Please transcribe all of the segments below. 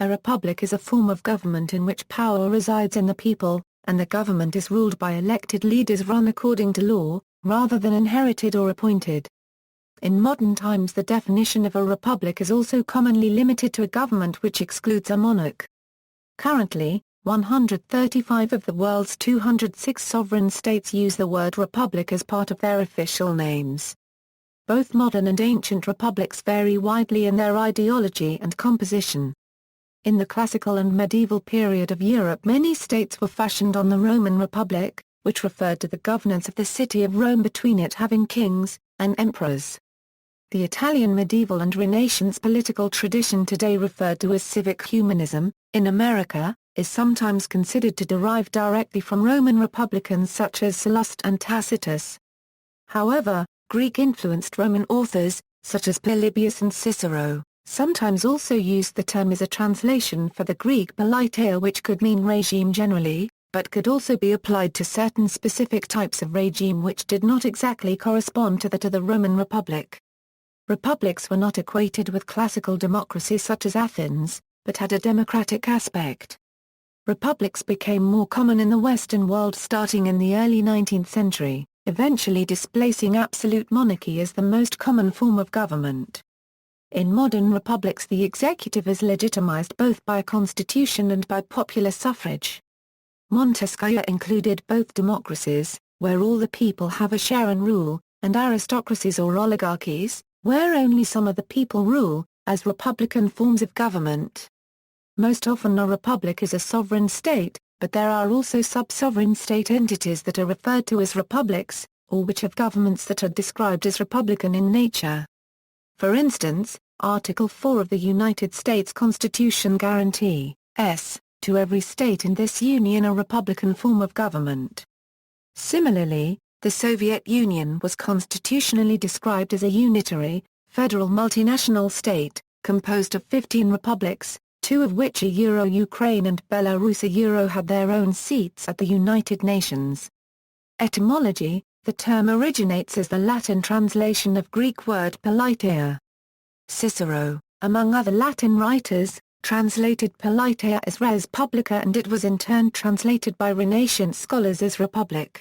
A republic is a form of government in which power resides in the people, and the government is ruled by elected leaders run according to law, rather than inherited or appointed. In modern times the definition of a republic is also commonly limited to a government which excludes a monarch. Currently, 135 of the world's 206 sovereign states use the word republic as part of their official names. Both modern and ancient republics vary widely in their ideology and composition. In the classical and medieval period of Europe, many states were fashioned on the Roman Republic, which referred to the governance of the city of Rome between it having kings and emperors. The Italian medieval and Renaissance political tradition today referred to as civic humanism, in America, is sometimes considered to derive directly from Roman republicans such as Sallust and Tacitus. However, Greek-influenced Roman authors, such as Polybius and Cicero, sometimes also used the term as a translation for the Greek politeia, which could mean regime generally, but could also be applied to certain specific types of regime which did not exactly correspond to that of the Roman Republic. Republics were not equated with classical democracies such as Athens, but had a democratic aspect. Republics became more common in the Western world starting in the early 19th century, eventually displacing absolute monarchy as the most common form of government. In modern republics the executive is legitimized both by a constitution and by popular suffrage. Montesquieu included both democracies, where all the people have a share and rule, and aristocracies or oligarchies, where only some of the people rule, as republican forms of government. Most often a republic is a sovereign state, but there are also sub-sovereign state entities that are referred to as republics, or which have governments that are described as republican in nature. For instance, Article 4 of the United States Constitution guarantees, to every state in this union a republican form of government. Similarly, the Soviet Union was constitutionally described as a unitary, federal multinational state, composed of 15 republics, 2 of which Ukraine and Belarus had their own seats at the United Nations. Etymology: the term originates as the Latin translation of Greek word politeia. Cicero, among other Latin writers, translated politeia as res publica, and it was in turn translated by Renaissance scholars as republic.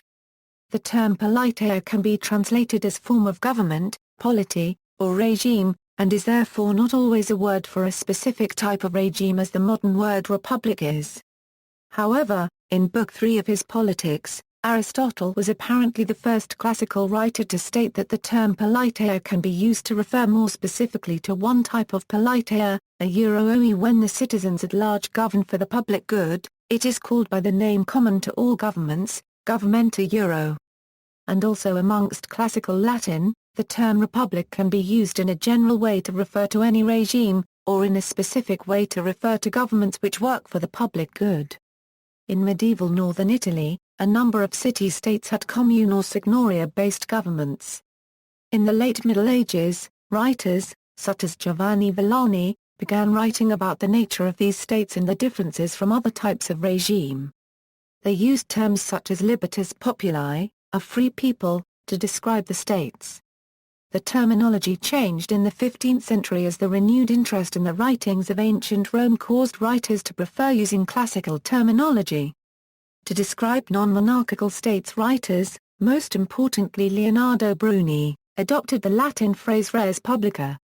The term politeia can be translated as form of government, polity, or regime, and is therefore not always a word for a specific type of regime as the modern word republic is. However, in Book 3 of his Politics, Aristotle was apparently the first classical writer to state that the term politeia can be used to refer more specifically to one type of politeia, only when the citizens at large govern for the public good. It is called by the name common to all governments, governmenta. And also amongst classical Latin, the term republic can be used in a general way to refer to any regime, or in a specific way to refer to governments which work for the public good. In medieval northern Italy, a number of city-states had commune or signoria-based governments. In the late Middle Ages, writers, such as Giovanni Villani, began writing about the nature of these states and the differences from other types of regime. They used terms such as libertas populi, a free people, to describe the states. The terminology changed in the 15th century as the renewed interest in the writings of ancient Rome caused writers to prefer using classical terminology. To describe non-monarchical states, writers, most importantly Leonardo Bruni, adopted the Latin phrase res publica.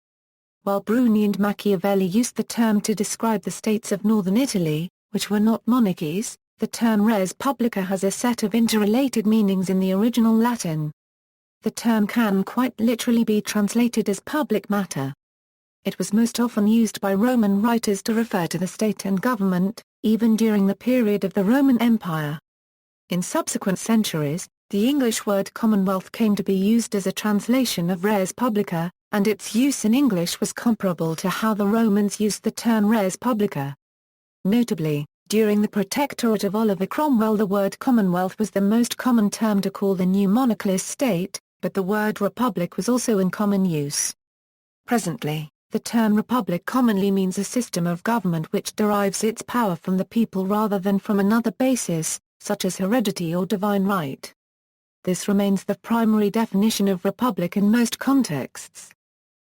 While Bruni and Machiavelli used the term to describe the states of northern Italy, which were not monarchies, the term res publica has a set of interrelated meanings in the original Latin. The term can quite literally be translated as public matter. It was most often used by Roman writers to refer to the state and government, even during the period of the Roman Empire. In subsequent centuries, the English word Commonwealth came to be used as a translation of res publica, and its use in English was comparable to how the Romans used the term res publica. Notably, during the Protectorate of Oliver Cromwell the word Commonwealth was the most common term to call the new monarchless state, but the word republic was also in common use. Presently, the term republic commonly means a system of government which derives its power from the people rather than from another basis, such as heredity or divine right. This remains the primary definition of republic in most contexts.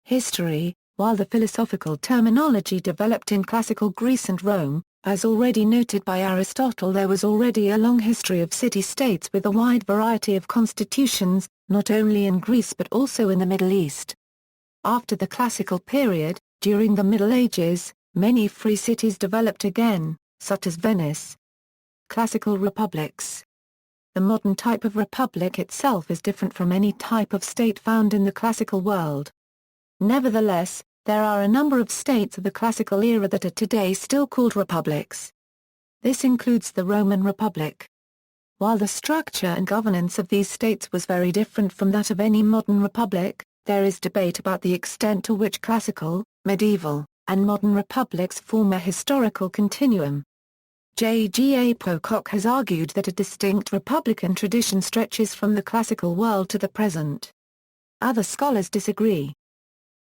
History: While the philosophical terminology developed in classical Greece and Rome, as already noted by Aristotle, there was already a long history of city-states with a wide variety of constitutions, not only in Greece but also in the Middle East. After the classical period, during the Middle Ages, many free cities developed again, such as Venice. Classical republics. The modern type of republic itself is different from any type of state found in the classical world. Nevertheless, there are a number of states of the classical era that are today still called republics. This includes the Roman Republic. While the structure and governance of these states was very different from that of any modern republic, there is debate about the extent to which classical, medieval, and modern republics form a historical continuum. J.G.A. Pocock has argued that a distinct republican tradition stretches from the classical world to the present. Other scholars disagree.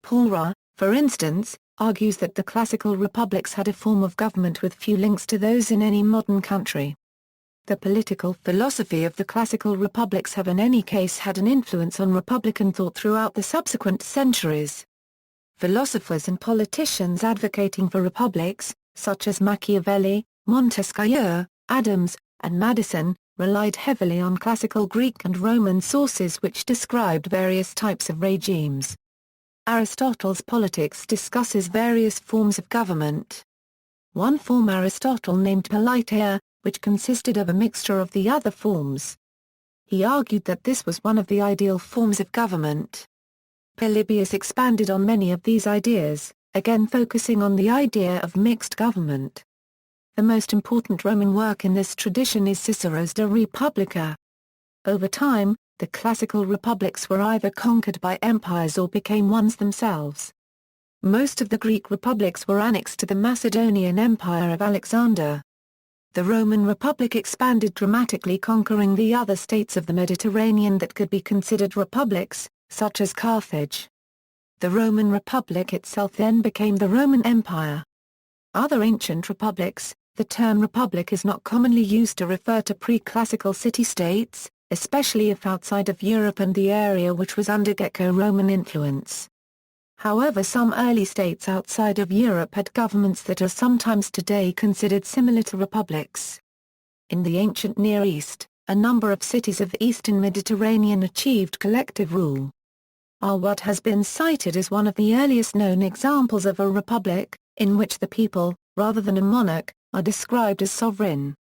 Paulra, for instance, argues that the classical republics had a form of government with few links to those in any modern country. The political philosophy of the classical republics have in any case had an influence on republican thought throughout the subsequent centuries. Philosophers and politicians advocating for republics, such as Machiavelli, Montesquieu, Adams, and Madison, relied heavily on classical Greek and Roman sources which described various types of regimes. Aristotle's Politics discusses various forms of government. One form Aristotle named politeia, which consisted of a mixture of the other forms. He argued that this was one of the ideal forms of government. Polybius expanded on many of these ideas, again focusing on the idea of mixed government. The most important Roman work in this tradition is Cicero's De Republica. Over time, the classical republics were either conquered by empires or became ones themselves. Most of the Greek republics were annexed to the Macedonian Empire of Alexander. The Roman Republic expanded dramatically, conquering the other states of the Mediterranean that could be considered republics, such as Carthage. The Roman Republic itself then became the Roman Empire. Other ancient republics. The term republic is not commonly used to refer to pre-classical city-states, especially if outside of Europe and the area which was under Greco-Roman influence. However, some early states outside of Europe had governments that are sometimes today considered similar to republics. In the ancient Near East, a number of cities of the Eastern Mediterranean achieved collective rule. What has been cited as one of the earliest known examples of a republic, in which the people, rather than a monarch, are described as sovereign.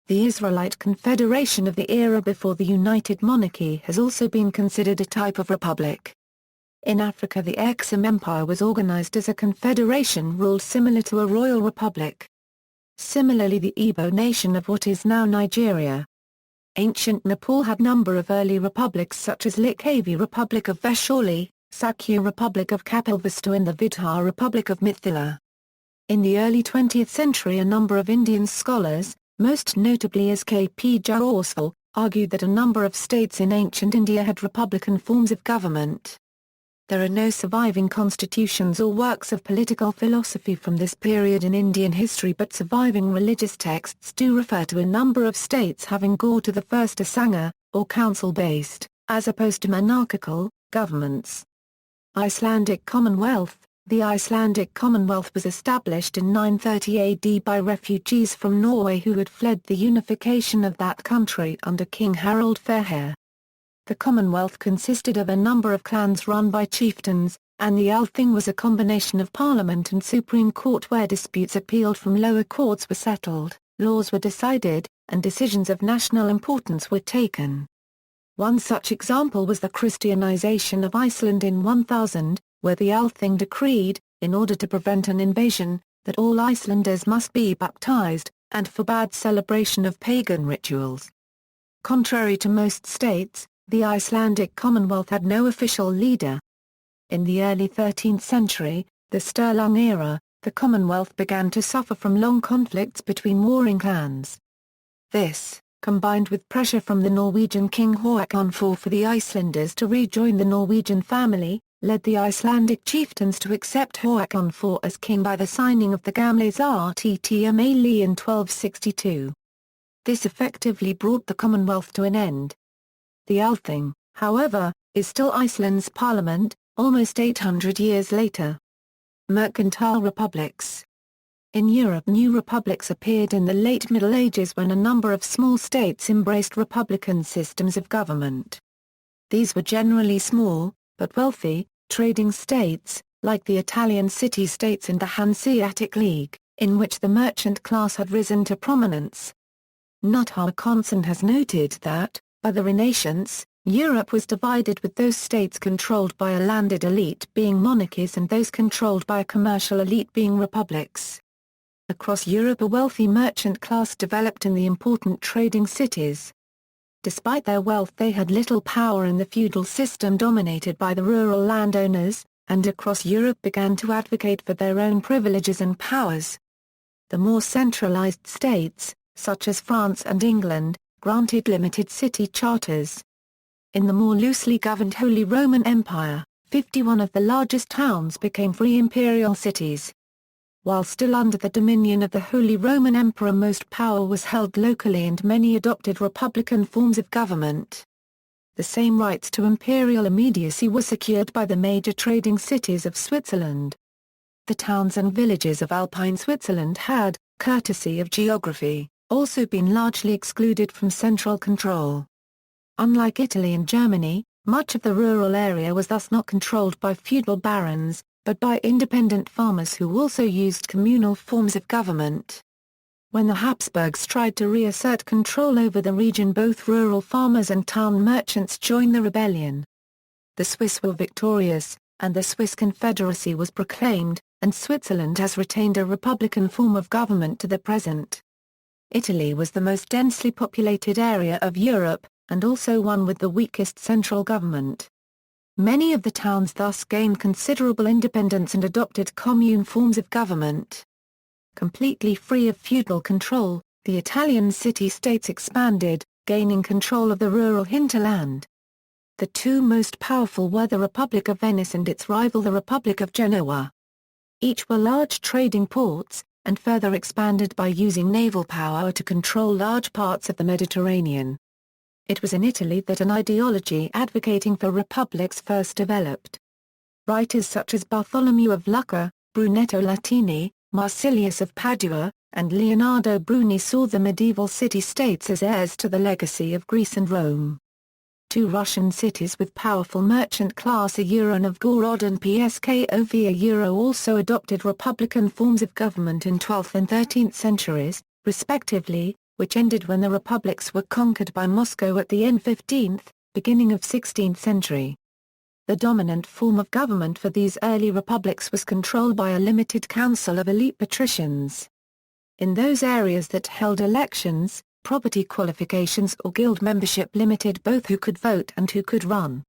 The Israelite Confederation of the era before the United Monarchy has also been considered a type of republic. In Africa, the Exum Empire was organized as a confederation ruled similar to a royal republic. Similarly, the Igbo nation of what is now Nigeria. Ancient Nepal had number of early republics such as Likhavi Republic of Vaishali, Sakya Republic of Kapilvastu and the Vidhar Republic of Mithila. In the early 20th century, a number of Indian scholars, most notably as K. P. Jawarsval, argued that a number of states in ancient India had republican forms of government. There are no surviving constitutions or works of political philosophy from this period in Indian history, but surviving religious texts do refer to a number of states having gone to the first Asanga, or council-based, as opposed to monarchical, governments. Icelandic Commonwealth. The Icelandic Commonwealth was established in 930 AD by refugees from Norway who had fled the unification of that country under King Harald Fairhair. The Commonwealth consisted of a number of clans run by chieftains, and the Althing was a combination of parliament and supreme court where disputes appealed from lower courts were settled, laws were decided, and decisions of national importance were taken. One such example was the Christianization of Iceland in 1000, where the Althing decreed, in order to prevent an invasion, that all Icelanders must be baptized, and forbade celebration of pagan rituals. Contrary to most states, the Icelandic Commonwealth had no official leader. In the early 13th century, the Sturlung era, the Commonwealth began to suffer from long conflicts between warring clans. This, combined with pressure from the Norwegian king Håkon IV for the Icelanders to rejoin the Norwegian family, led the Icelandic chieftains to accept Håkon IV as king by the signing of the Gamles Rttmali in 1262. This effectively brought the Commonwealth to an end. The Althing, however, is still Iceland's parliament, almost 800 years later. Mercantile republics. In Europe, new republics appeared in the late Middle Ages when a number of small states embraced republican systems of government. These were generally small, but wealthy, trading states, like the Italian city-states and the Hanseatic League, in which the merchant class had risen to prominence. Nuthar Conson has noted that, by the Renaissance, Europe was divided, with those states controlled by a landed elite being monarchies and those controlled by a commercial elite being republics. Across Europe, a wealthy merchant class developed in the important trading cities. Despite their wealth, they had little power in the feudal system dominated by the rural landowners, and across Europe began to advocate for their own privileges and powers. The more centralized states, such as France and England, granted limited city charters. In the more loosely governed Holy Roman Empire, 51 of the largest towns became free imperial cities. While still under the dominion of the Holy Roman Emperor, most power was held locally and many adopted republican forms of government. The same rights to imperial immediacy were secured by the major trading cities of Switzerland. The towns and villages of Alpine Switzerland had, courtesy of geography, also been largely excluded from central control. Unlike Italy and Germany, much of the rural area was thus not controlled by feudal barons, but by independent farmers who also used communal forms of government. When the Habsburgs tried to reassert control over the region, both rural farmers and town merchants joined the rebellion. The Swiss were victorious, and the Swiss Confederacy was proclaimed, and Switzerland has retained a republican form of government to the present. Italy was the most densely populated area of Europe, and also one with the weakest central government. Many of the towns thus gained considerable independence and adopted commune forms of government. Completely free of feudal control, the Italian city-states expanded, gaining control of the rural hinterland. The two most powerful were the Republic of Venice and its rival the Republic of Genoa. Each were large trading ports, and further expanded by using naval power to control large parts of the Mediterranean. It was in Italy that an ideology advocating for republics first developed. Writers such as Bartholomew of Lucca, Brunetto Latini, Marsilius of Padua, and Leonardo Bruni saw the medieval city-states as heirs to the legacy of Greece and Rome. Two Russian cities with powerful merchant class, Novgorod and Pskov, also adopted republican forms of government in 12th and 13th centuries, respectively, which ended when the republics were conquered by Moscow at the end 15th, beginning of 16th century. The dominant form of government for these early republics was controlled by a limited council of elite patricians. In those areas that held elections, property qualifications or guild membership limited both who could vote and who could run.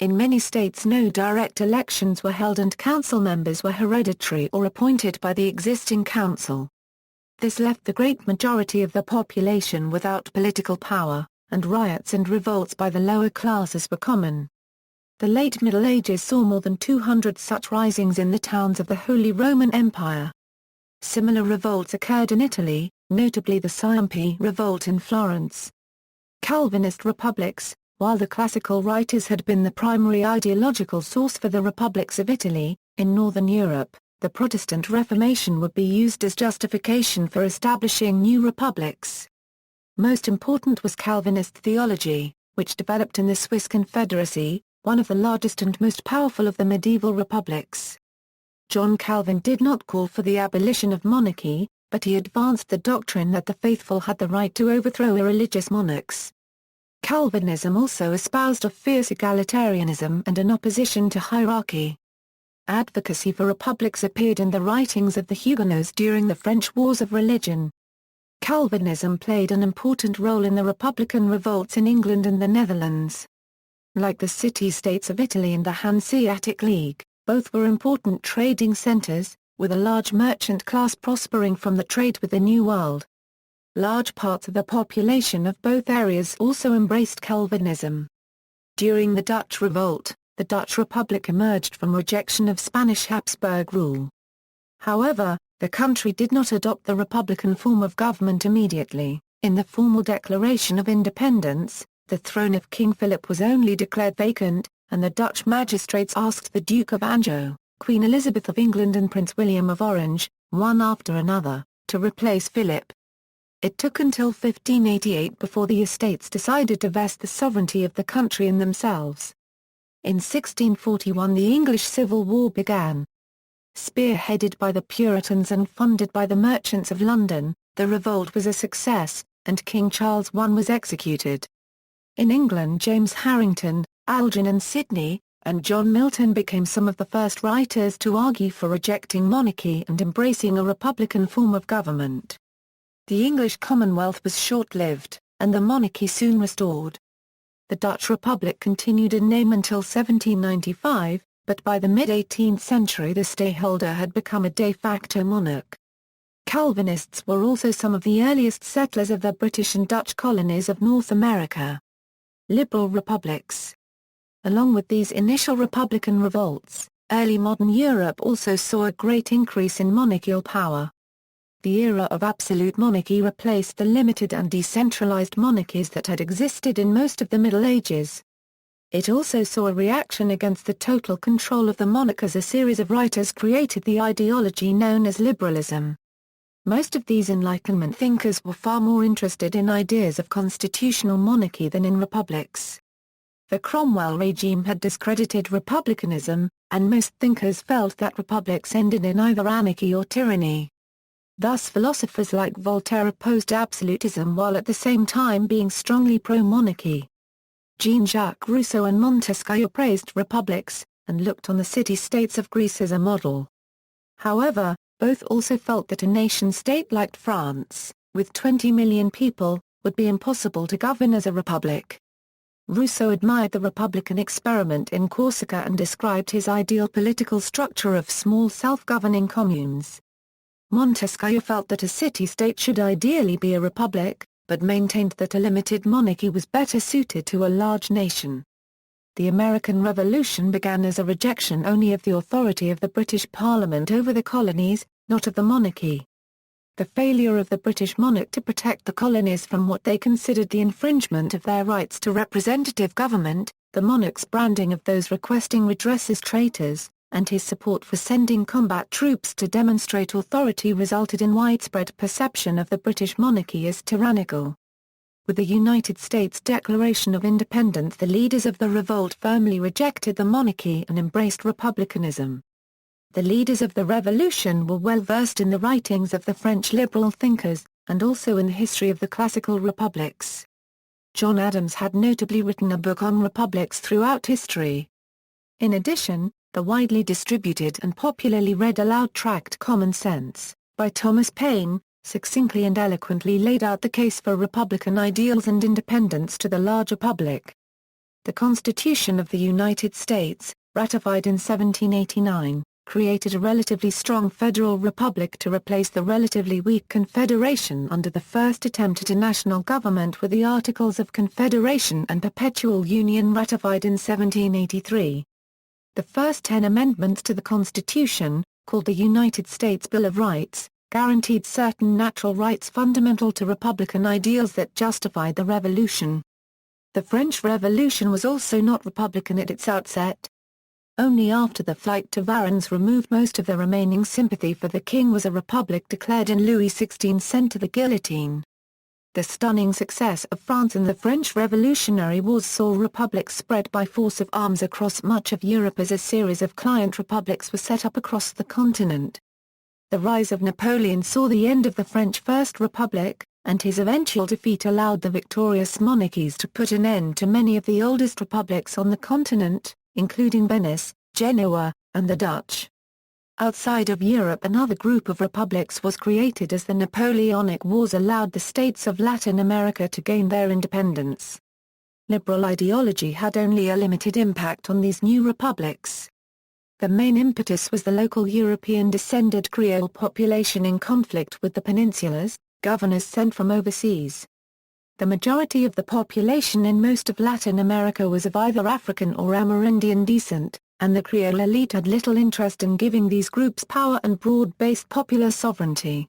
In many states no direct elections were held and council members were hereditary or appointed by the existing council. This left the great majority of the population without political power, and riots and revolts by the lower classes were common. The late Middle Ages saw more than 200 such risings in the towns of the Holy Roman Empire. Similar revolts occurred in Italy, notably the Ciampi revolt in Florence. Calvinist republics, while the classical writers had been the primary ideological source for the republics of Italy, in Northern Europe, the Protestant Reformation would be used as justification for establishing new republics. Most important was Calvinist theology, which developed in the Swiss Confederacy, one of the largest and most powerful of the medieval republics. John Calvin did not call for the abolition of monarchy, but he advanced the doctrine that the faithful had the right to overthrow irreligious monarchs. Calvinism also espoused a fierce egalitarianism and an opposition to hierarchy. Advocacy for republics appeared in the writings of the Huguenots during the French Wars of Religion. Calvinism played an important role in the republican revolts in England and the Netherlands. Like the city-states of Italy and the Hanseatic League, both were important trading centers, with a large merchant class prospering from the trade with the New World. Large parts of the population of both areas also embraced Calvinism. During the Dutch Revolt, the Dutch Republic emerged from rejection of Spanish Habsburg rule. However, the country did not adopt the republican form of government immediately. In the formal Declaration of Independence, the throne of King Philip was only declared vacant, and the Dutch magistrates asked the Duke of Anjou, Queen Elizabeth of England and Prince William of Orange, one after another, to replace Philip. It took until 1588 before the estates decided to vest the sovereignty of the country in themselves. In 1641 the English Civil War began. Spearheaded by the Puritans and funded by the merchants of London, the revolt was a success, and King Charles I was executed. In England James Harrington, Algernon Sidney, and John Milton became some of the first writers to argue for rejecting monarchy and embracing a republican form of government. The English Commonwealth was short-lived, and the monarchy soon restored. The Dutch Republic continued in name until 1795, but by the mid-18th century the stayholder had become a de facto monarch. Calvinists were also some of the earliest settlers of the British and Dutch colonies of North America. Liberal republics. Along with these initial republican revolts, early modern Europe also saw a great increase in monarchical power. The era of absolute monarchy replaced the limited and decentralized monarchies that had existed in most of the Middle Ages. It also saw a reaction against the total control of the monarch as a series of writers created the ideology known as liberalism. Most of these Enlightenment thinkers were far more interested in ideas of constitutional monarchy than in republics. The Cromwell regime had discredited republicanism, and most thinkers felt that republics ended in either anarchy or tyranny. Thus philosophers like Voltaire opposed absolutism while at the same time being strongly pro-monarchy. Jean-Jacques Rousseau and Montesquieu praised republics, and looked on the city-states of Greece as a model. However, both also felt that a nation-state like France, with 20 million people, would be impossible to govern as a republic. Rousseau admired the republican experiment in Corsica and described his ideal political structure of small self-governing communes. Montesquieu felt that a city-state should ideally be a republic, but maintained that a limited monarchy was better suited to a large nation. The American Revolution began as a rejection only of the authority of the British Parliament over the colonies, not of the monarchy. The failure of the British monarch to protect the colonies from what they considered the infringement of their rights to representative government, the monarch's branding of those requesting redress as traitors, and his support for sending combat troops to demonstrate authority resulted in widespread perception of the British monarchy as tyrannical. With the United States Declaration of Independence, the leaders of the revolt firmly rejected the monarchy and embraced republicanism. The leaders of the revolution were well versed in the writings of the French liberal thinkers, and also in the history of the classical republics. John Adams had notably written a book on republics throughout history. In addition, the widely distributed and popularly read aloud tract Common Sense, by Thomas Paine, succinctly and eloquently laid out the case for republican ideals and independence to the larger public. The Constitution of the United States, ratified in 1789, created a relatively strong federal republic to replace the relatively weak Confederation under the first attempt at a national government, with the Articles of Confederation and Perpetual Union ratified in 1783. The first 10 amendments to the Constitution, called the United States Bill of Rights, guaranteed certain natural rights fundamental to republican ideals that justified the revolution. The French Revolution was also not republican at its outset. Only after the flight to Varennes removed most of the remaining sympathy for the king was a republic declared and Louis XVI sent to the guillotine. The stunning success of France in the French Revolutionary Wars saw republics spread by force of arms across much of Europe as a series of client republics were set up across the continent. The rise of Napoleon saw the end of the French First Republic, and his eventual defeat allowed the victorious monarchies to put an end to many of the oldest republics on the continent, including Venice, Genoa, and the Dutch. Outside of Europe, another group of republics was created as the Napoleonic Wars allowed the states of Latin America to gain their independence. Liberal ideology had only a limited impact on these new republics. The main impetus was the local European-descended Creole population in conflict with the peninsulas, governors sent from overseas. The majority of the population in most of Latin America was of either African or Amerindian descent, and the Creole elite had little interest in giving these groups power and broad-based popular sovereignty.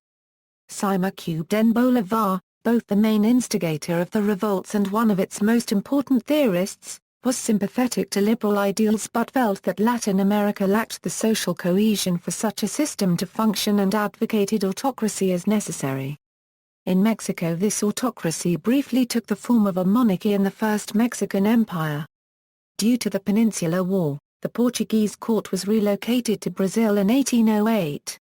Simón Bolívar, both the main instigator of the revolts and one of its most important theorists, was sympathetic to liberal ideals but felt that Latin America lacked the social cohesion for such a system to function and advocated autocracy as necessary. In Mexico, this autocracy briefly took the form of a monarchy in the First Mexican Empire. Due to the Peninsular War, the Portuguese court was relocated to Brazil in 1808.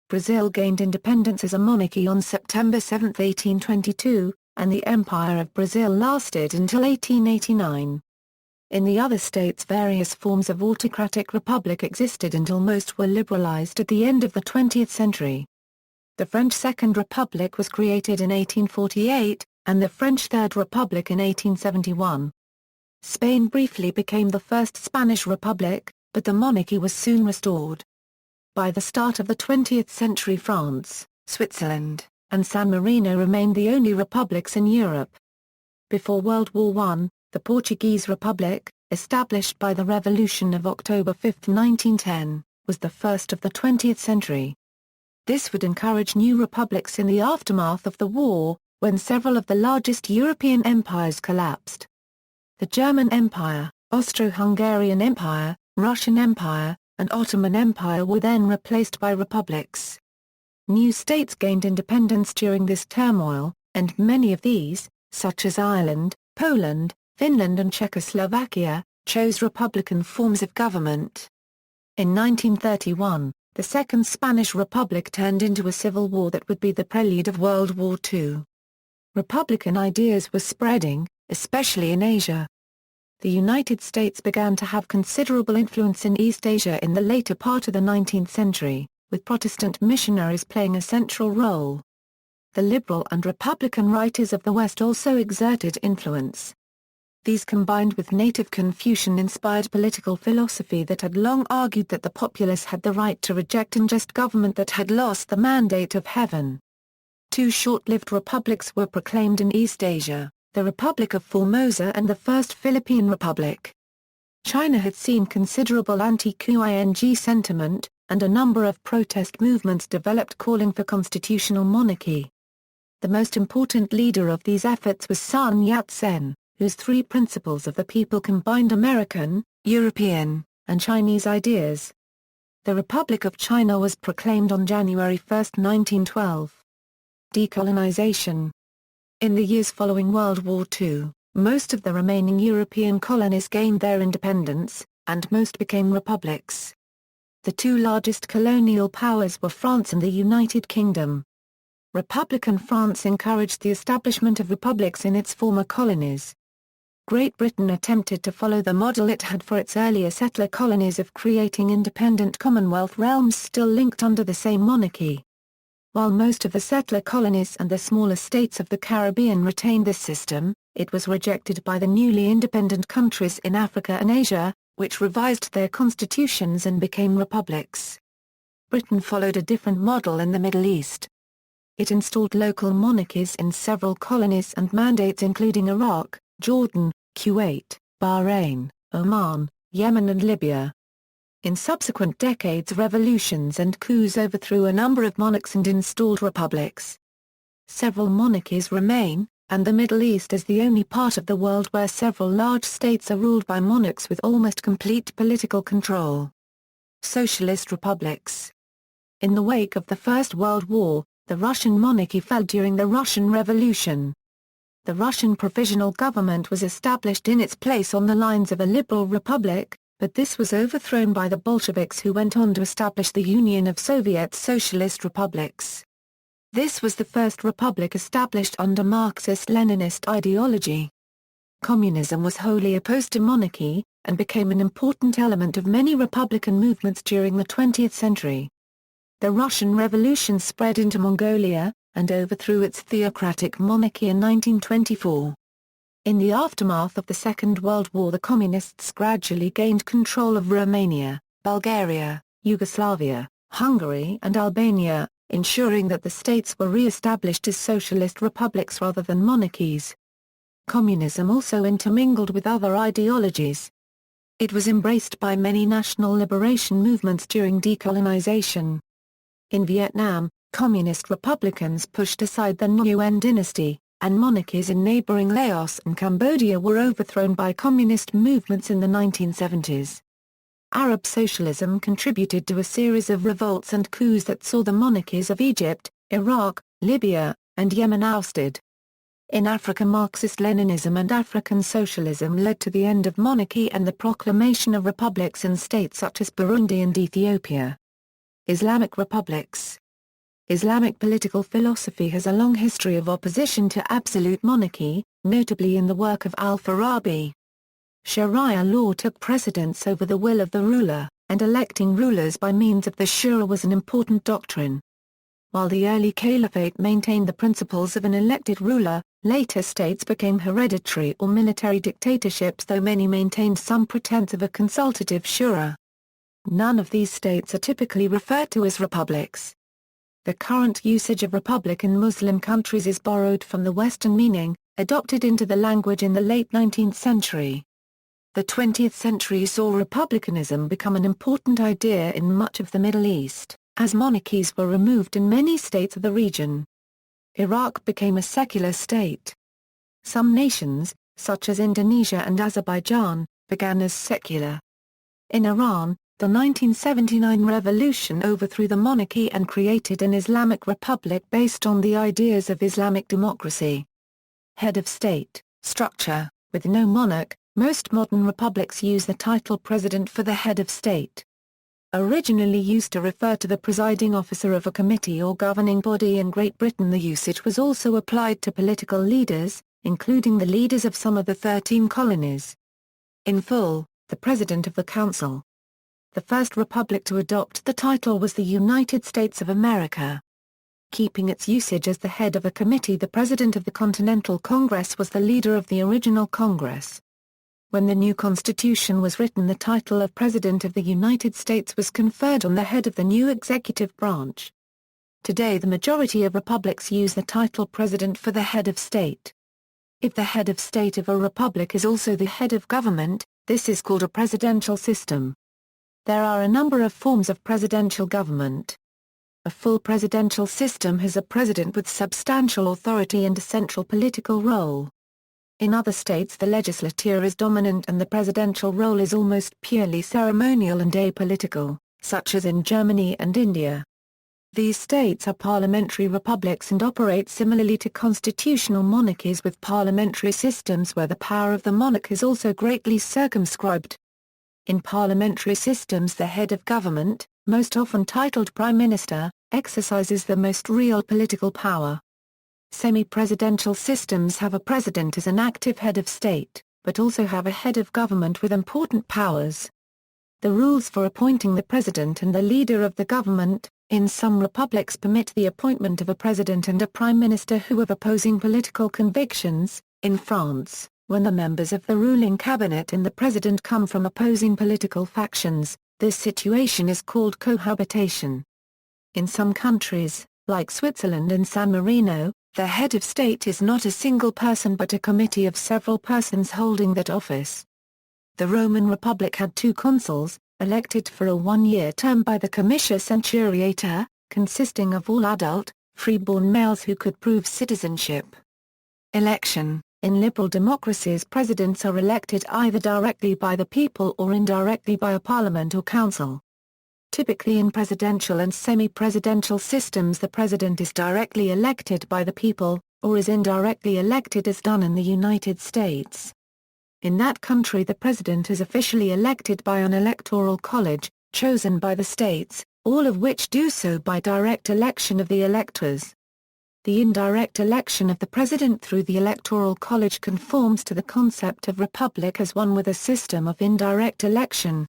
Brazil gained independence as a monarchy on September 7, 1822, and the Empire of Brazil lasted until 1889. In the other states, various forms of autocratic republic existed until most were liberalized at the end of the 20th century. The French Second Republic was created in 1848, and the French Third Republic in 1871. Spain briefly became the First Spanish Republic, but the monarchy was soon restored. By the start of the 20th century, France, Switzerland, and San Marino remained the only republics in Europe. Before World War I, the Portuguese Republic, established by the Revolution of October 5, 1910, was the first of the 20th century. This would encourage new republics in the aftermath of the war, when several of the largest European empires collapsed. The German Empire, Austro-Hungarian Empire, Russian Empire, and Ottoman Empire were then replaced by republics. New states gained independence during this turmoil, and many of these, such as Ireland, Poland, Finland and Czechoslovakia, chose republican forms of government. In 1931, the Second Spanish Republic turned into a civil war that would be the prelude of World War II. Republican ideas were spreading, especially in Asia. The United States began to have considerable influence in East Asia in the later part of the 19th century, with Protestant missionaries playing a central role. The liberal and Republican writers of the West also exerted influence. These combined with native Confucian-inspired political philosophy that had long argued that the populace had the right to reject unjust government that had lost the mandate of heaven. Two short-lived republics were proclaimed in East Asia, the Republic of Formosa and the First Philippine Republic. China had seen considerable anti-Qing sentiment, and a number of protest movements developed calling for constitutional monarchy. The most important leader of these efforts was Sun Yat-sen, whose three principles of the people combined American, European, and Chinese ideas. The Republic of China was proclaimed on January 1, 1912. Decolonization. In the years following World War II, most of the remaining European colonies gained their independence, and most became republics. The two largest colonial powers were France and the United Kingdom. Republican France encouraged the establishment of republics in its former colonies. Great Britain attempted to follow the model it had for its earlier settler colonies of creating independent Commonwealth realms still linked under the same monarchy. While most of the settler colonies and the smaller states of the Caribbean retained this system, it was rejected by the newly independent countries in Africa and Asia, which revised their constitutions and became republics. Britain followed a different model in the Middle East. It installed local monarchies in several colonies and mandates including Iraq, Jordan, Kuwait, Bahrain, Oman, Yemen and Libya. In subsequent decades, revolutions and coups overthrew a number of monarchs and installed republics. Several monarchies remain, and the Middle East is the only part of the world where several large states are ruled by monarchs with almost complete political control. Socialist Republics. In the wake of the First World War, the Russian monarchy fell during the Russian Revolution. The Russian Provisional Government was established in its place on the lines of a liberal republic, but this was overthrown by the Bolsheviks who went on to establish the Union of Soviet Socialist Republics. This was the first republic established under Marxist-Leninist ideology. Communism was wholly opposed to monarchy, and became an important element of many republican movements during the 20th century. The Russian Revolution spread into Mongolia, and overthrew its theocratic monarchy in 1924. In the aftermath of the Second World War, the Communists gradually gained control of Romania, Bulgaria, Yugoslavia, Hungary and Albania, ensuring that the states were re-established as socialist republics rather than monarchies. Communism also intermingled with other ideologies. It was embraced by many national liberation movements during decolonization. In Vietnam, Communist Republicans pushed aside the Nguyen dynasty, and monarchies in neighboring Laos and Cambodia were overthrown by communist movements in the 1970s. Arab socialism contributed to a series of revolts and coups that saw the monarchies of Egypt, Iraq, Libya, and Yemen ousted. In Africa, Marxist-Leninism and African socialism led to the end of monarchy and the proclamation of republics in states such as Burundi and Ethiopia. Islamic republics. Islamic political philosophy has a long history of opposition to absolute monarchy, notably in the work of al-Farabi. Sharia law took precedence over the will of the ruler, and electing rulers by means of the shura was an important doctrine. While the early caliphate maintained the principles of an elected ruler, later states became hereditary or military dictatorships, though many maintained some pretense of a consultative shura. None of these states are typically referred to as republics. The current usage of republic in Muslim countries is borrowed from the Western meaning, adopted into the language in the late 19th century. The 20th century saw republicanism become an important idea in much of the Middle East, as monarchies were removed in many states of the region. Iraq became a secular state. Some nations, such as Indonesia and Azerbaijan, began as secular. In Iran, the 1979 revolution overthrew the monarchy and created an Islamic republic based on the ideas of Islamic democracy. Head of state, structure. With no monarch, most modern republics use the title president for the head of state. Originally used to refer to the presiding officer of a committee or governing body in Great Britain, the usage was also applied to political leaders, including the leaders of some of the 13 colonies. In full, the President of the Council. The first republic to adopt the title was the United States of America. Keeping its usage as the head of a committee, the President of the Continental Congress was the leader of the original Congress. When the new Constitution was written, the title of President of the United States was conferred on the head of the new executive branch. Today the majority of republics use the title President for the head of state. If the head of state of a republic is also the head of government, this is called a presidential system. There are a number of forms of presidential government. A full presidential system has a president with substantial authority and a central political role. In other states the legislature is dominant and the presidential role is almost purely ceremonial and apolitical, such as in Germany and India. These states are parliamentary republics and operate similarly to constitutional monarchies, with parliamentary systems where the power of the monarch is also greatly circumscribed. In parliamentary systems the head of government, most often titled Prime Minister, exercises the most real political power. Semi-presidential systems have a president as an active head of state, but also have a head of government with important powers. The rules for appointing the president and the leader of the government, in some republics, permit the appointment of a president and a prime minister who have opposing political convictions. In France, when the members of the ruling cabinet and the president come from opposing political factions, this situation is called cohabitation. In some countries, like Switzerland and San Marino, the head of state is not a single person but a committee of several persons holding that office. The Roman Republic had 2 consuls, elected for a 1-year term by the Comitia Centuriata, consisting of all adult, free-born males who could prove citizenship. Election. In liberal democracies, presidents are elected either directly by the people or indirectly by a parliament or council. Typically in presidential and semi-presidential systems the president is directly elected by the people, or is indirectly elected as done in the United States. In that country the president is officially elected by an electoral college, chosen by the states, all of which do so by direct election of the electors. The indirect election of the president through the electoral college conforms to the concept of republic as one with a system of indirect election.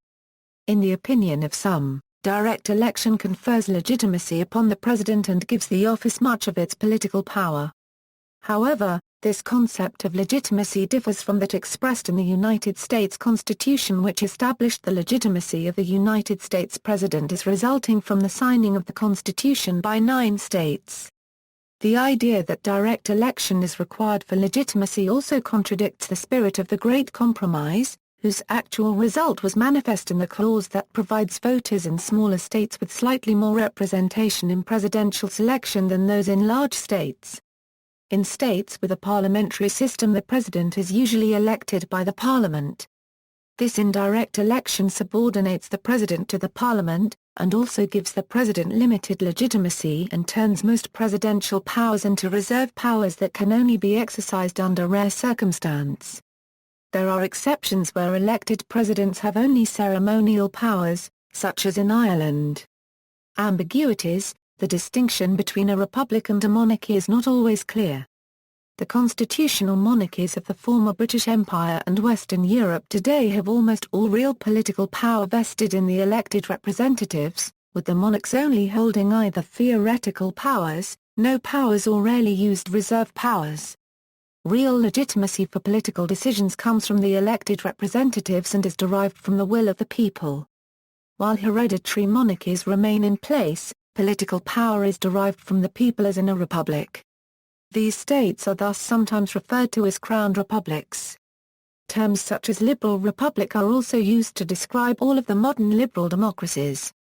In the opinion of some, direct election confers legitimacy upon the president and gives the office much of its political power. However, this concept of legitimacy differs from that expressed in the United States Constitution, which established the legitimacy of the United States President as resulting from the signing of the Constitution by 9 states. The idea that direct election is required for legitimacy also contradicts the spirit of the Great Compromise, whose actual result was manifest in the clause that provides voters in smaller states with slightly more representation in presidential selection than those in large states. In states with a parliamentary system, the president is usually elected by the parliament. This indirect election subordinates the president to the parliament, and also gives the president limited legitimacy and turns most presidential powers into reserve powers that can only be exercised under rare circumstance. There are exceptions where elected presidents have only ceremonial powers, such as in Ireland. Ambiguities: the distinction between a republic and a monarchy is not always clear. The constitutional monarchies of the former British Empire and Western Europe today have almost all real political power vested in the elected representatives, with the monarchs only holding either theoretical powers, no powers, or rarely used reserve powers. Real legitimacy for political decisions comes from the elected representatives and is derived from the will of the people. While hereditary monarchies remain in place, political power is derived from the people as in a republic. These states are thus sometimes referred to as crowned republics. Terms such as liberal republic are also used to describe all of the modern liberal democracies.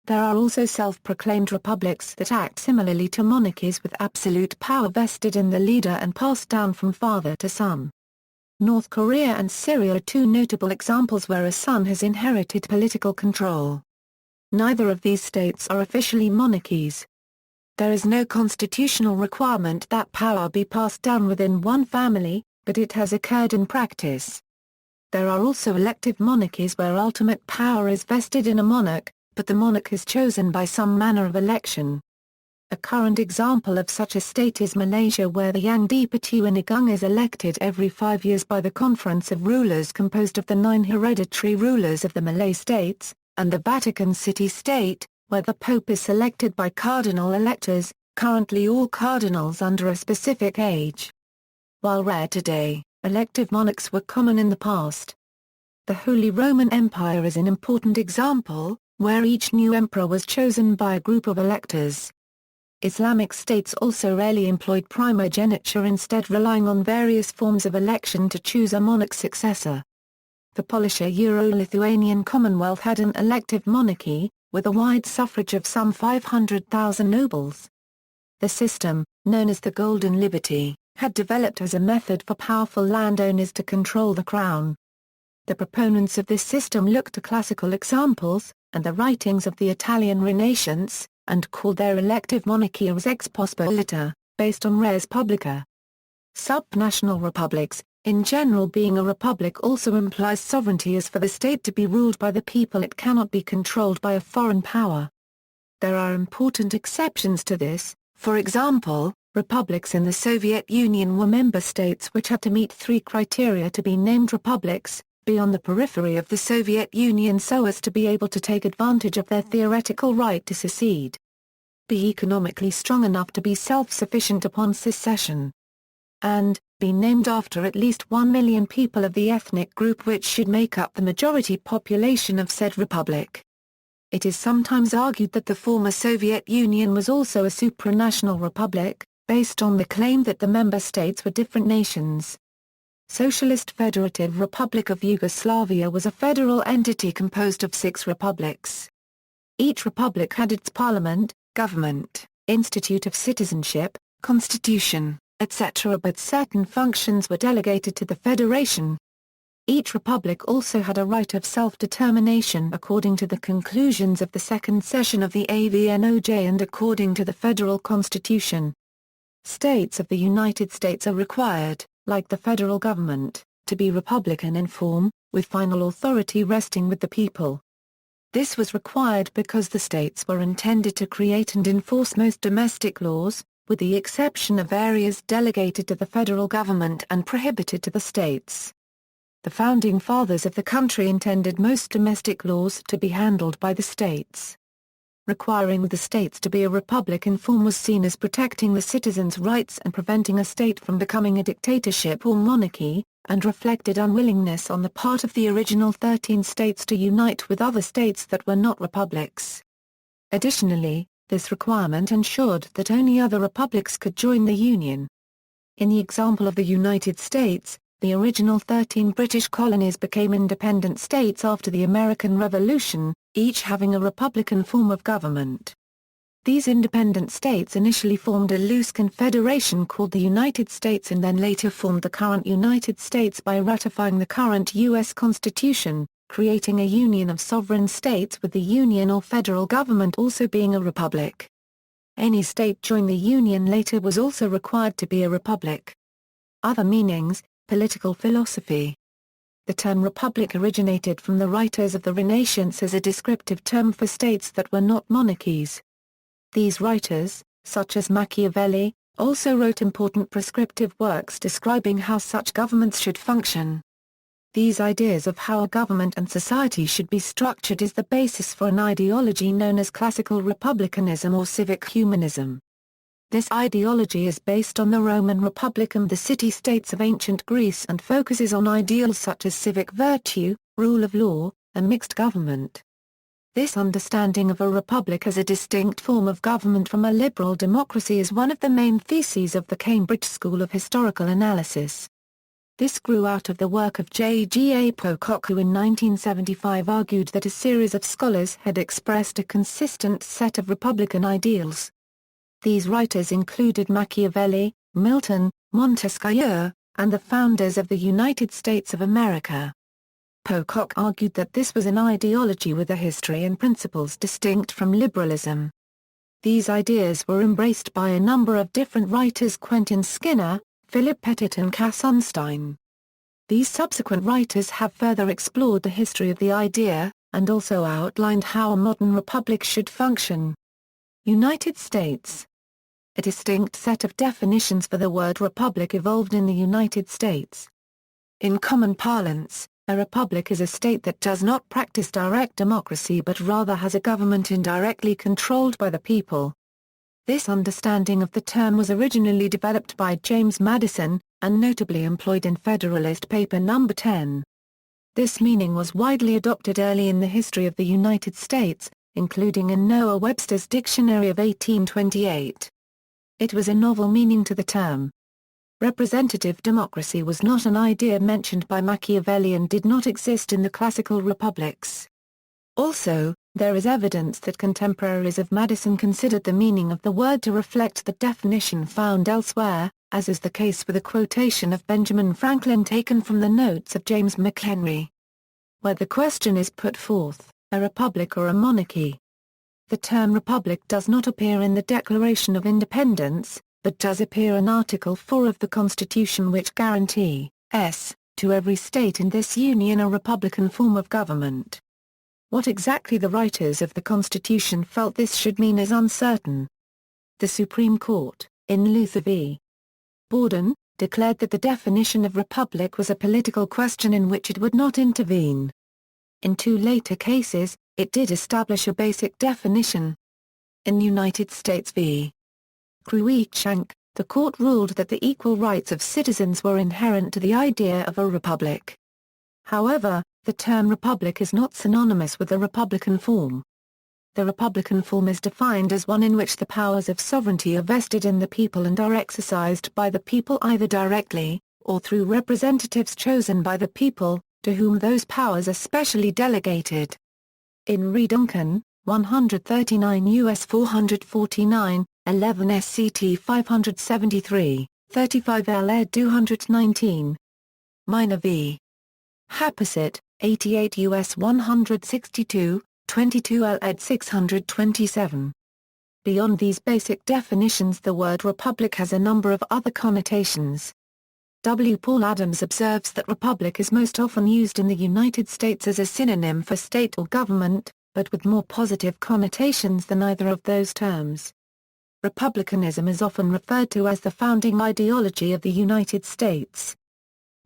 There are also self-proclaimed republics that act similarly to monarchies with absolute power vested in the leader and passed down from father to son. North Korea and Syria are two notable examples where a son has inherited political control. Neither of these states are officially monarchies. There is no constitutional requirement that power be passed down within one family, but it has occurred in practice. There are also elective monarchies where ultimate power is vested in a monarch, but the monarch is chosen by some manner of election. A current example of such a state is Malaysia, where the Yang di-Pertuan Agong is elected every 5 years by the Conference of Rulers composed of the 9 hereditary rulers of the Malay states, and the Vatican City State, where the Pope is selected by cardinal electors, currently all cardinals under a specific age. While rare today, elective monarchs were common in the past. The Holy Roman Empire is an important example, where each new emperor was chosen by a group of electors. Islamic states also rarely employed primogeniture, instead relying on various forms of election to choose a monarch successor. The Polish Euro-Lithuanian Commonwealth had an elective monarchy, with a wide suffrage of some 500,000 nobles. The system, known as the Golden Liberty, had developed as a method for powerful landowners to control the crown. The proponents of this system looked to classical examples, and the writings of the Italian Renaissance, and called their elective monarchy res expospolita, based on res publica. Subnational republics, in general, being a republic also implies sovereignty, as for the state to be ruled by the people it cannot be controlled by a foreign power. There are important exceptions to this. For example, republics in the Soviet Union were member states which had to meet 3 criteria to be named republics: be on the periphery of the Soviet Union so as to be able to take advantage of their theoretical right to secede, be economically strong enough to be self-sufficient upon secession, and be named after at least 1 million people of the ethnic group which should make up the majority population of said republic. It is sometimes argued that the former Soviet Union was also a supranational republic, based on the claim that the member states were different nations. Socialist Federative Republic of Yugoslavia was a federal entity composed of 6 republics. Each republic had its parliament, government, institute of citizenship, constitution, etc., but certain functions were delegated to the federation. Each republic also had a right of self-determination according to the conclusions of the second session of the AVNOJ and according to the federal constitution. States of the United States are required, like the federal government, to be republican in form, with final authority resting with the people. This was required because the states were intended to create and enforce most domestic laws, with the exception of areas delegated to the federal government and prohibited to the states. The founding fathers of the country intended most domestic laws to be handled by the states. Requiring the states to be a republic in form was seen as protecting the citizens' rights and preventing a state from becoming a dictatorship or monarchy, and reflected unwillingness on the part of the original 13 states to unite with other states that were not republics. Additionally, this requirement ensured that only other republics could join the Union. In the example of the United States, the original 13 British colonies became independent states after the American Revolution, each having a republican form of government. These independent states initially formed a loose confederation called the United States and then later formed the current United States by ratifying the current U.S. Constitution, creating a union of sovereign states with the union or federal government also being a republic. Any state joined the union later was also required to be a republic. Other meanings, political philosophy. The term republic originated from the writers of the Renaissance as a descriptive term for states that were not monarchies. These writers, such as Machiavelli, also wrote important prescriptive works describing how such governments should function. These ideas of how a government and society should be structured is the basis for an ideology known as classical republicanism or civic humanism. This ideology is based on the Roman Republic and the city-states of ancient Greece and focuses on ideals such as civic virtue, rule of law, and mixed government. This understanding of a republic as a distinct form of government from a liberal democracy is one of the main theses of the Cambridge School of Historical Analysis. This grew out of the work of J.G.A. Pocock, who in 1975 argued that a series of scholars had expressed a consistent set of republican ideals. These writers included Machiavelli, Milton, Montesquieu, and the founders of the United States of America. Pocock argued that this was an ideology with a history and principles distinct from liberalism. These ideas were embraced by a number of different writers: Quentin Skinner, Philip Pettit and Cass Sunstein. These subsequent writers have further explored the history of the idea, and also outlined how a modern republic should function. United States. A distinct set of definitions for the word republic evolved in the United States. In common parlance, a republic is a state that does not practice direct democracy but rather has a government indirectly controlled by the people. This understanding of the term was originally developed by James Madison, and notably employed in Federalist Paper No. 10. This meaning was widely adopted early in the history of the United States, including in Noah Webster's Dictionary of 1828. It was a novel meaning to the term. Representative democracy was not an idea mentioned by Machiavelli and did not exist in the classical republics. Also, there is evidence that contemporaries of Madison considered the meaning of the word to reflect the definition found elsewhere, as is the case with a quotation of Benjamin Franklin taken from the notes of James McHenry. Where the question is put forth, a republic or a monarchy. The term republic does not appear in the Declaration of Independence, but does appear in Article 4 of the Constitution, which guarantees, to every state in this union a republican form of government. What exactly the writers of the Constitution felt this should mean is uncertain. The Supreme Court, in Luther v. Borden, declared that the definition of republic was a political question in which it would not intervene. In two later cases, it did establish a basic definition. In United States v. Cruikshank, the court ruled that the equal rights of citizens were inherent to the idea of a republic. However, the term republic is not synonymous with the republican form. The republican form is defined as one in which the powers of sovereignty are vested in the people and are exercised by the people either directly, or through representatives chosen by the people, to whom those powers are specially delegated. In Re Duncan, 139 U.S. 449, 11 SCT 573, 35 L. ed. 219. Minor v. Happersett, 88 U.S. 162, 22 L. ed. 627. Beyond these basic definitions, the word republic has a number of other connotations. W. Paul Adams observes that republic is most often used in the United States as a synonym for state or government, but with more positive connotations than either of those terms. Republicanism is often referred to as the founding ideology of the United States.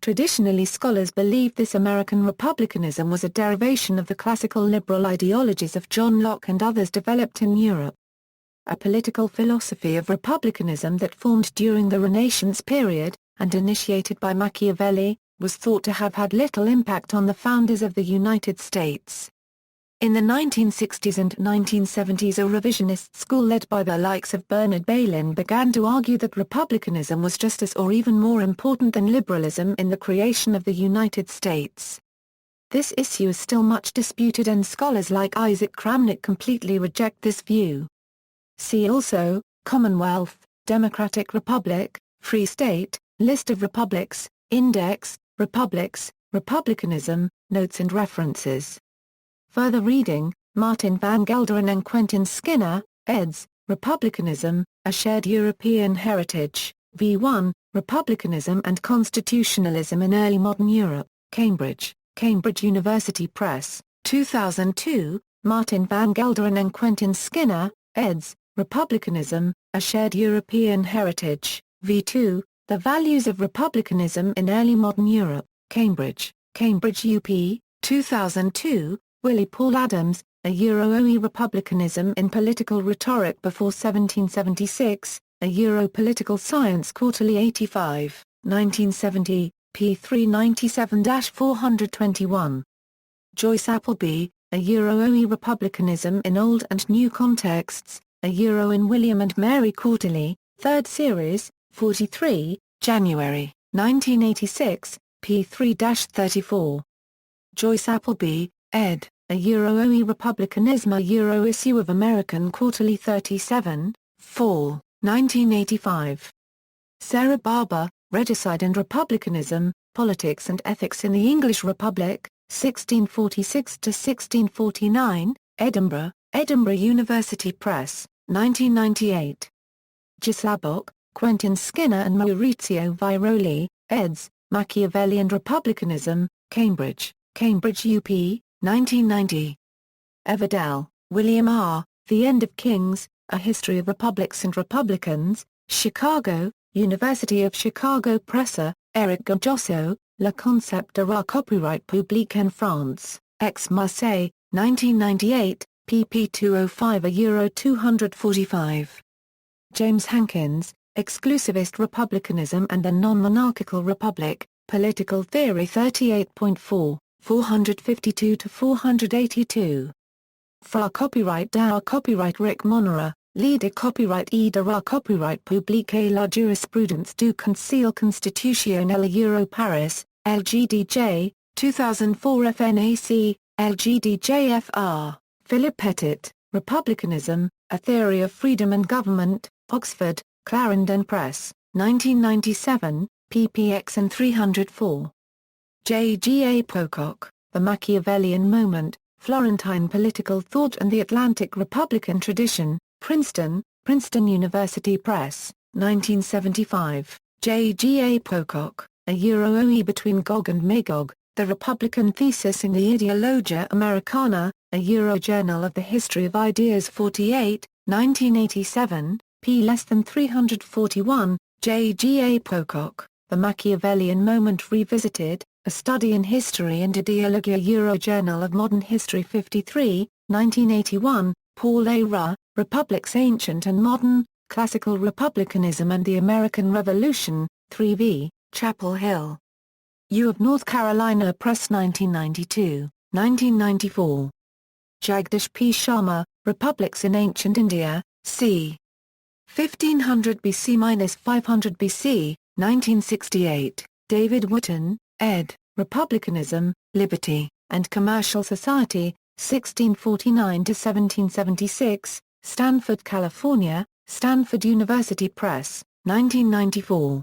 Traditionally, scholars believe this American republicanism was a derivation of the classical liberal ideologies of John Locke and others developed in Europe. A political philosophy of republicanism that formed during the Renaissance period, and initiated by Machiavelli, was thought to have had little impact on the founders of the United States. In the 1960s and 1970s, a revisionist school led by the likes of Bernard Bailyn began to argue that republicanism was just as or even more important than liberalism in the creation of the United States. This issue is still much disputed, and scholars like Isaac Kramnik completely reject this view. See also, Commonwealth, Democratic Republic, Free State, List of Republics, Index, Republics, Republicanism, Notes and References. Further reading, Martin van Gelderen and Quentin Skinner, eds., Republicanism, A Shared European Heritage, v1, Republicanism and Constitutionalism in Early Modern Europe, Cambridge, Cambridge University Press, 2002, Martin van Gelderen and Quentin Skinner, eds., Republicanism, A Shared European Heritage, v2, The Values of Republicanism in Early Modern Europe, Cambridge, Cambridge UP, 2002, Willie Paul Adams, A Euro-OE Republicanism in Political Rhetoric Before 1776, A Euro-Political Science Quarterly 85, 1970, p. 397-421. Joyce Appleby, A Euro-OE Republicanism in Old and New Contexts, A Euro in William and Mary Quarterly, 3rd Series, 43, January, 1986, p. 3-34. Joyce Appleby, ed., A Euro-OE Republicanism, A Euro Issue of American Quarterly 37, Fall, 1985. Sarah Barber, Regicide and Republicanism, Politics and Ethics in the English Republic, 1646-1649, Edinburgh, Edinburgh University Press, 1998. Gislabok, Quentin Skinner and Maurizio Viroli, eds., Machiavelli and Republicanism, Cambridge, Cambridge UP, 1990. Everdell, William R., The End of Kings, A History of Republics and Republicans, Chicago, University of Chicago Presser, Eric Gajosso, Le Concept de la Copyright Publique en France, Aix-Marseille, 1998, pp 205 Euro 245. James Hankins, Exclusivist Republicanism and the Non-Monarchical Republic, Political Theory 38.4, 452-482. Fra Copyright DAO Copyright Rick Monera, Leader Copyright E de la Copyright Publique et la Jurisprudence du Conseil Constitutionnel Euro Paris, LGDJ, 2004 FNAC, LGDJFR, Philip Pettit, Republicanism, A Theory of Freedom and Government, Oxford, Clarendon Press, 1997, ppx and 304. J. G. A. Pocock, The Machiavellian Moment, Florentine Political Thought and the Atlantic Republican Tradition, Princeton, Princeton University Press, 1975, J. G. A. Pocock, A Euro-OE Between Gog and Magog, The Republican Thesis in the Ideologia Americana, A Euro Journal of the History of Ideas 48, 1987, p. less than 341, J. G. A. Pocock, The Machiavellian Moment Revisited, A Study in History and Ideologia Euro Journal of Modern History 53, 1981, Paul A. Ruh, Republics Ancient and Modern, Classical Republicanism and the American Revolution, 3v, Chapel Hill. U of North Carolina Press 1992, 1994. Jagdish P. Sharma, Republics in Ancient India, c. 1500 BC-500 BC, 1968, David Wootton, ed., Republicanism, Liberty, and Commercial Society, 1649-1776, Stanford, California, Stanford University Press, 1994.